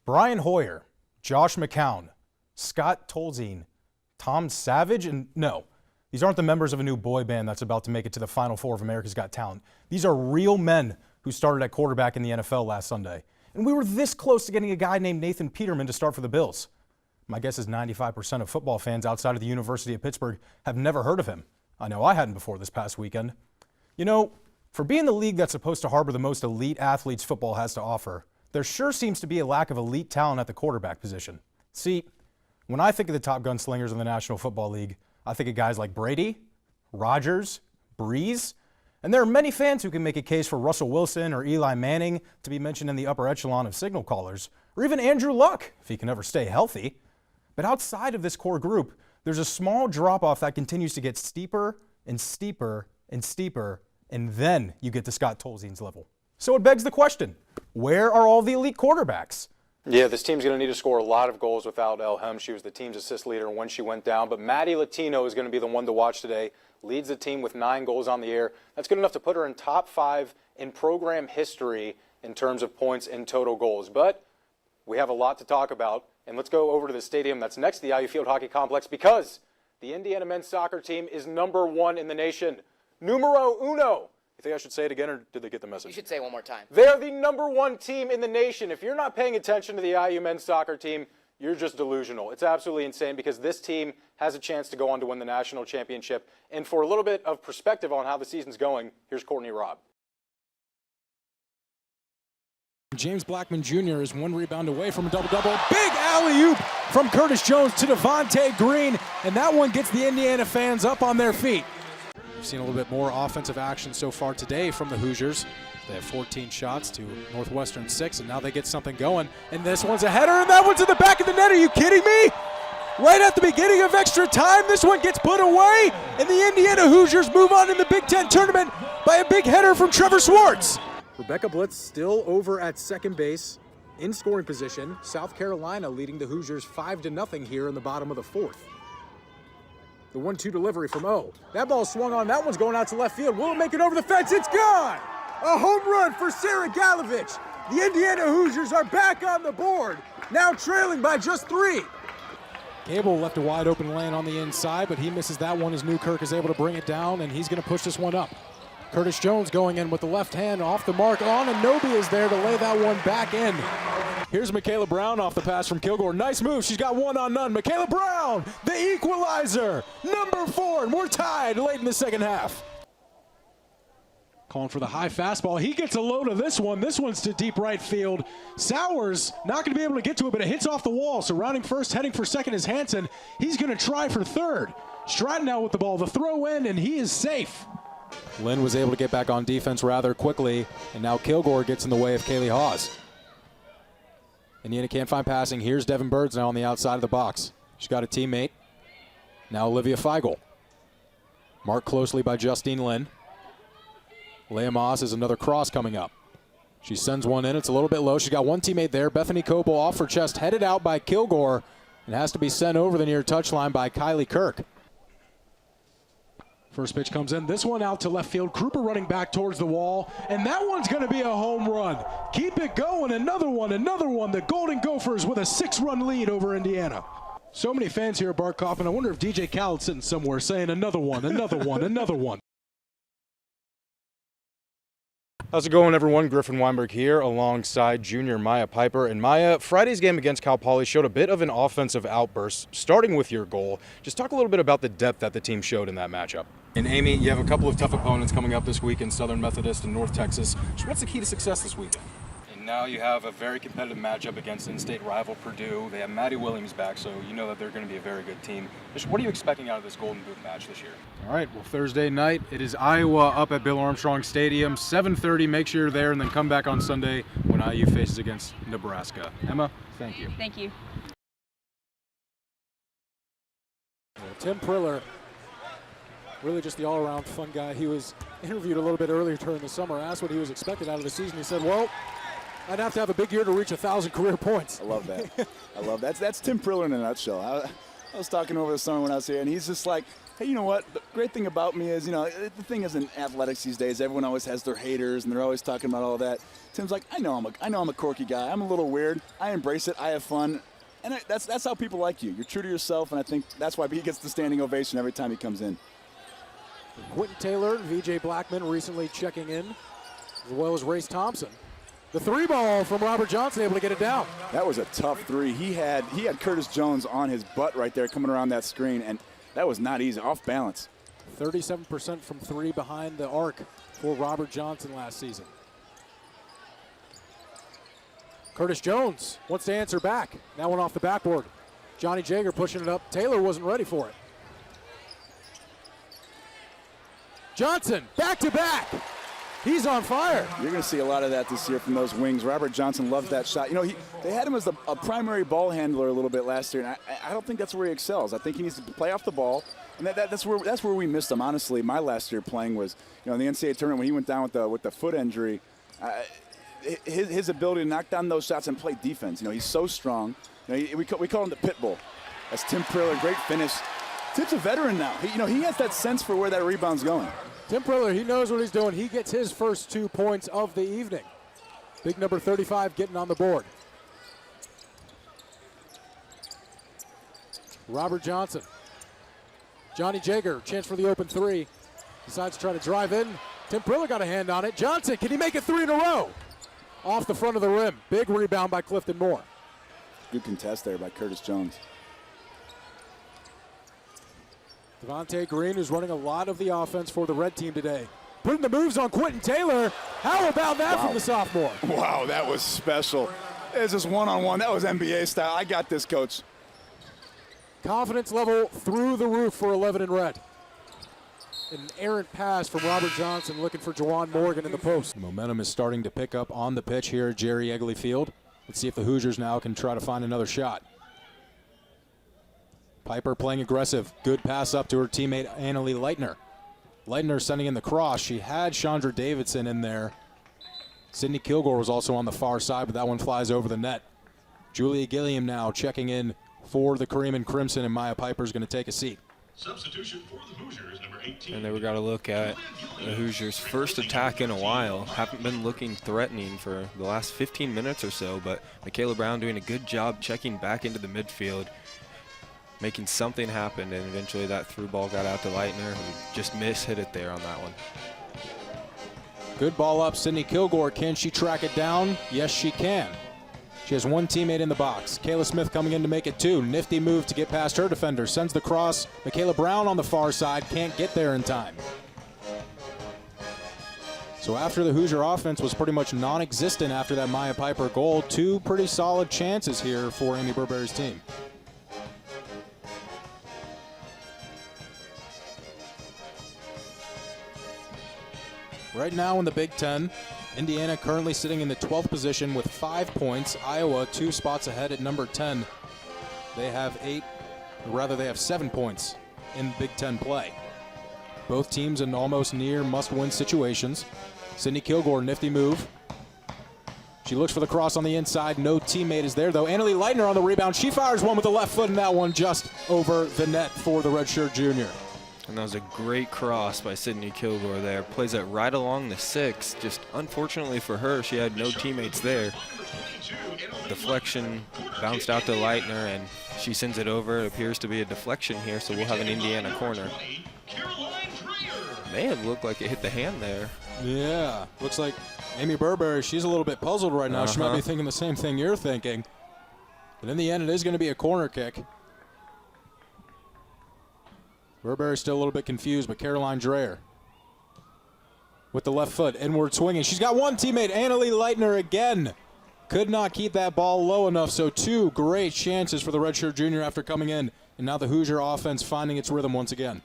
Brian Hoyer, Josh McCown, Scott Tolzien, Tom Savage, and no, these aren't the members of a new boy band that's about to make it to the Final Four of America's Got Talent. These are real men who started at quarterback in the NFL last Sunday. And we were this close to getting a guy named Nathan Peterman to start for the Bills. My guess is 95% of football fans outside of the University of Pittsburgh have never heard of him. I know I hadn't before this past weekend. You know, for being the league that's supposed to harbor the most elite athletes football has to offer, there sure seems to be a lack of elite talent at the quarterback position. See, when I think of the top gunslingers in the National Football League, I think of guys like Brady, Rodgers, Breeze, and there are many fans who can make a case for Russell Wilson or Eli Manning to be mentioned in the upper echelon of signal callers, or even Andrew Luck, if he can ever stay healthy. But outside of this core group, there's a small drop-off that continues to get steeper and steeper and steeper, and then you get to Scott Tolzien's level. So it begs the question, where are all the elite quarterbacks? Yeah, this team's going to need to score a lot of goals without El Hem. She was the team's assist leader when she went down. But Maddie Latino is going to be the one to watch today. Leads the team with 9 goals on the year. That's good enough to put her in top 5 in program history in terms of points and total goals. But we have a lot to talk about. And let's go over to the stadium that's next to the IU Field Hockey Complex because the Indiana men's soccer team is #1 in the nation. Numero uno. You think I should say it again, or did they get the message? You should say it one more time. They're the #1 team in the nation. If you're not paying attention to the IU men's soccer team, you're just delusional. It's absolutely insane because this team has a chance to go on to win the national championship. And for a little bit of perspective on how the season's going, here's Courtney Robb. James Blackman Jr. is 1 rebound away from a double-double. Big alley-oop from Curtis Jones to Devontae Green, and that one gets the Indiana fans up on their feet. We've seen a little bit more offensive action so far today from the Hoosiers. They have 14 shots to Northwestern 6, and now they get something going. And this one's a header, and that one's in the back of the net. Are you kidding me? Right at the beginning of extra time, this one gets put away, and the Indiana Hoosiers move on in the Big Ten tournament by a big header from Trevor Swartz. Rebecca Blitz still over at second base in scoring position. South Carolina leading the Hoosiers 5-0 here in the bottom of the 4th. The 1-2 delivery from O. That ball swung on. That one's going out to left field. Will it make it over the fence? It's gone! A home run for Sarah Galovich. The Indiana Hoosiers are back on the board, now trailing by just 3. Gable left a wide open lane on the inside, but he misses that one as Newkirk is able to bring it down, and he's going to push this one up. Curtis Jones going in with the left hand off the mark. Anunoby is there to lay that one back in. Here's Michaela Brown off the pass from Kilgore. Nice move. She's got 1-on-none. Michaela Brown, the equalizer, #4, and we're tied late in the second half. Calling for the high fastball. He gets a load of this one. This one's to deep right field. Sowers not going to be able to get to it, but it hits off the wall. So rounding first, heading for second is Hanson. He's going to try for third. Stratton out with the ball. The throw in, and he is safe. Lynn was able to get back on defense rather quickly, and now Kilgore gets in the way of Kaylee Hawes. Indiana can't find passing. Here's Devin Birds now on the outside of the box. She's got a teammate. Now Olivia Feigl. Marked closely by Justine Lynn. Leah Moss is another cross coming up. She sends one in. It's a little bit low. She's got one teammate there. Bethany Coble off her chest, headed out by Kilgore, and has to be sent over the near touchline by Kylie Kirk. First pitch comes in. This one out to left field. Krupa running back towards the wall, and that one's going to be a home run. Keep it going. Another one. The Golden Gophers with a 6-run lead over Indiana. So many fans here at Bart Kaufman. I wonder if DJ Khaled's sitting somewhere saying another one, another one. How's it going, everyone? Griffin Weinberg here alongside junior Maya Piper. And Maya, Friday's game against Cal Poly showed a bit of an offensive outburst, starting with your goal. Just talk a little bit about the depth that the team showed in that matchup. And Amy, you have a couple of tough opponents coming up this week in Southern Methodist and North Texas. So what's the key to success this weekend? And now you have a very competitive matchup against in-state rival Purdue. They have Maddie Williams back, so you know that they're going to be a very good team. Just what are you expecting out of this Golden Boot match this year? All right, well, Thursday night, it is Iowa up at Bill Armstrong Stadium, 7:30. Make sure you're there, and then come back on Sunday when IU faces against Nebraska. Emma, thank you. Thank you. Tim Priller, really just the all-around fun guy. He was interviewed a little bit earlier during the summer, asked what he was expected out of the season. He said, well, I'd have to have a big year to reach 1,000 career points. I love that. I love that. That's Tim Priller in a nutshell. I was talking over the summer when I was here, and he's just like, Hey, you know what? The great thing about me is, the thing is in athletics these days, everyone always has their haters and they're always talking about all that. Tim's like, I know I'm a quirky guy. I'm a little weird. I embrace it. I have fun. And that's how people like you. You're true to yourself, and I think that's why he gets the standing ovation every time he comes in. Quentin Taylor and V.J. Blackman recently checking in, as well as Race Thompson. The three ball from Robert Johnson, able to get it down. That was a tough three. He had Curtis Jones on his butt right there coming around that screen, and that was not easy, off balance. 37% from three behind the arc for Robert Johnson last season. Curtis Jones wants to answer back. That one off the backboard. Johnny Jager pushing it up. Taylor wasn't ready for it. Johnson, back to back. He's on fire. You're going to see a lot of that this year from those wings. Robert Johnson loves that shot. They had him as a primary ball handler a little bit last year, and I don't think that's where he excels. I think he needs to play off the ball, and that's where we missed him. Honestly, my last year playing was, in the NCAA tournament when he went down with the foot injury. His ability to knock down those shots and play defense. He's so strong. We call him the pit bull. That's Tim Priller, great finish. Tim's a veteran now. He has that sense for where that rebound's going. Tim Priller, he knows what he's doing. He gets his first 2 points of the evening. Big number 35 getting on the board. Robert Johnson. Johnny Jager, chance for the open three. Decides to try to drive in. Tim Priller got a hand on it. Johnson, can he make it 3 in a row? Off the front of the rim. Big rebound by Clifton Moore. Good contest there by Curtis Jones. Devontae Green, who's running a lot of the offense for the red team today. Putting the moves on Quentin Taylor. How about that from the sophomore? Wow, that was special. It's just one-on-one. That was NBA style. I got this, coach. Confidence level through the roof for 11 in red. An errant pass from Robert Johnson looking for Juwan Morgan in the post. Momentum is starting to pick up on the pitch here at Jerry Egley Field. Let's see if the Hoosiers now can try to find another shot. Piper playing aggressive. Good pass up to her teammate Annalie Leitner. Leitner sending in the cross. She had Chandra Davidson in there. Sydney Kilgore was also on the far side, but that one flies over the net. Julia Gilliam now checking in for the Cream and Crimson, and Maya Piper's going to take a seat. Substitution for the Hoosiers, number 18. And then we got to look at the Hoosiers' first attack in a while. Haven't been looking threatening for the last 15 minutes or so, but Michaela Brown doing a good job checking back into the midfield, making something happen, and eventually that through ball got out to Leitner, who just hit it there on that one. Good ball up, Sydney Kilgore. Can she track it down? Yes, she can. She has one teammate in the box. Kayla Smith coming in to make it 2. Nifty move to get past her defender. Sends the cross. Michaela Brown on the far side. Can't get there in time. So after the Hoosier offense was pretty much non-existent after that Maya Piper goal, 2 pretty solid chances here for Amy Burberry's team. Right now in the Big Ten, Indiana currently sitting in the 12th position with 5 points. Iowa 2 spots ahead at number 10. They have 7 points in Big Ten play. Both teams in almost near must-win situations. Sydney Kilgore, nifty move. She looks for the cross on the inside. No teammate is there, though. Annalie Leitner on the rebound. She fires one with the left foot, and that one just over the net for the redshirt junior. And that was a great cross by Sydney Kilgore there. Plays it right along the 6. Just unfortunately for her, she had no teammates there. Deflection bounced out to Leitner, and she sends it over. It appears to be a deflection here, so we'll have an Indiana corner. May have looked like it hit the hand there. Yeah, looks like Amy Burberry, she's a little bit puzzled right now. She might be thinking the same thing you're thinking. But in the end, it is going to be a corner kick. Burberry's still a little bit confused, but Caroline Dreyer with the left foot, inward swinging. She's got one teammate, Annalie Leitner again. Could not keep that ball low enough, so 2 great chances for the redshirt junior after coming in. And now the Hoosier offense finding its rhythm once again.